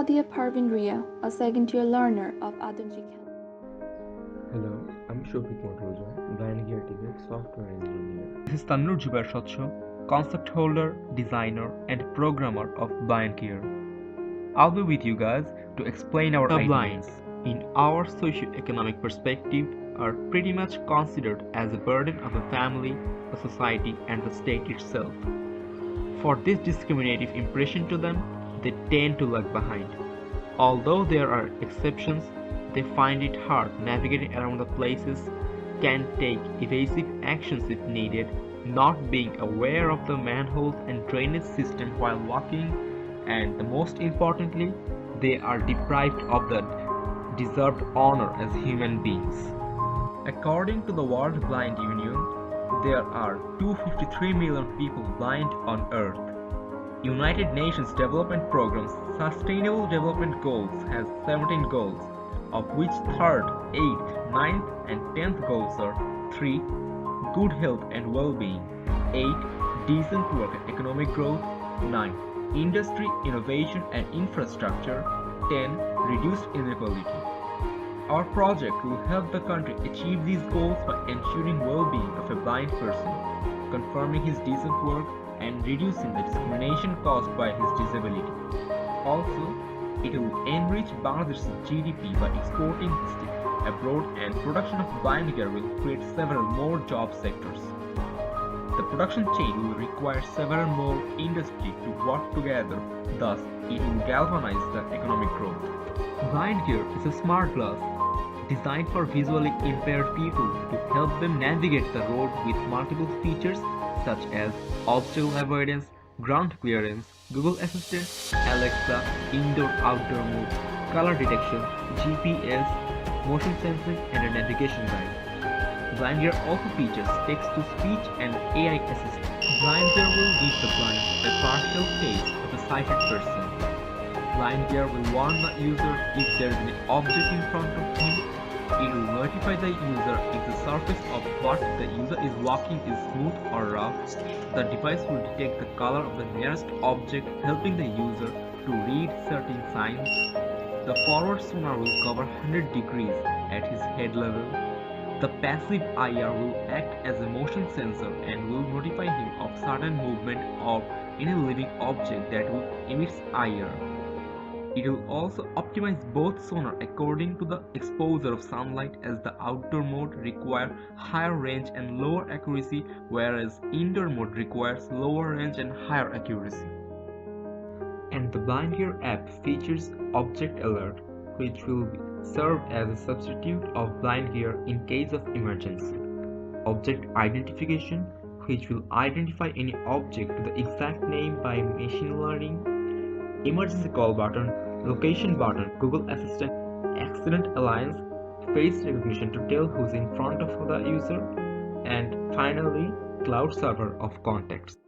Nadia Parvin Ria, a second-year learner of Adonji Campus. Hello, I'm Shofik Motroja, Blind Gear Tibet software engineer. This is Tanur Jubair Sotcho, concept holder, designer, and programmer of BlindGear. I'll be with you guys to explain our ideas. In our socio-economic perspective, are pretty much considered as a burden of a family, a society, and the state itself. For this discriminative impression to them, they tend to lag behind. Although there are exceptions, they find it hard navigating around the places, can take evasive actions if needed, not being aware of the manholes and drainage system while walking, and most importantly, they are deprived of the deserved honor as human beings. According to the World Blind Union, there are 253 million people blind on Earth. United Nations Development Programme's Sustainable Development Goals has 17 goals, of which 3rd, 8th, 9th and 10th goals are 3. Good health and well-being, 8. Decent work and economic growth, 9. Industry, innovation and infrastructure, 10. Reduced inequality. Our project will help the country achieve these goals by ensuring well-being of a blind person, confirming his decent work, and reducing the discrimination caused by his disability. Also, it will enrich Bangladesh's GDP by exporting this abroad, and production of blind gear will create several more job sectors. The production chain will require several more industries to work together, thus it will galvanize the economic growth. Blind gear is a smart glass designed for visually impaired people to help them navigate the road with multiple features such as obstacle avoidance, ground clearance, Google Assistant, Alexa, indoor-outdoor mode, color detection, GPS, motion sensing, and a navigation guide. BlindGear also features text-to-speech and AI assistant. BlindGear will give the blind a partial taste of a sighted person. BlindGear will warn the user if there is an object in front of him. It will notify the user if the surface of what the user is walking is smooth or rough. The device will detect the color of the nearest object, helping the user to read certain signs. The forward sonar will cover 100 degrees at his head level. The passive IR will act as a motion sensor and will notify him of sudden movement of any living object that will emit IR. It will also optimize both sonar according to the exposure of sunlight, as the outdoor mode requires higher range and lower accuracy, whereas indoor mode requires lower range and higher accuracy. And the BlindGear app features Object Alert, which will serve as a substitute of BlindGear in case of emergency. Object Identification, which will identify any object to the exact name by machine learning. Emergency call button, location button, Google Assistant, Accident Alliance, face recognition to tell who's in front of the user, and finally, cloud server of contacts.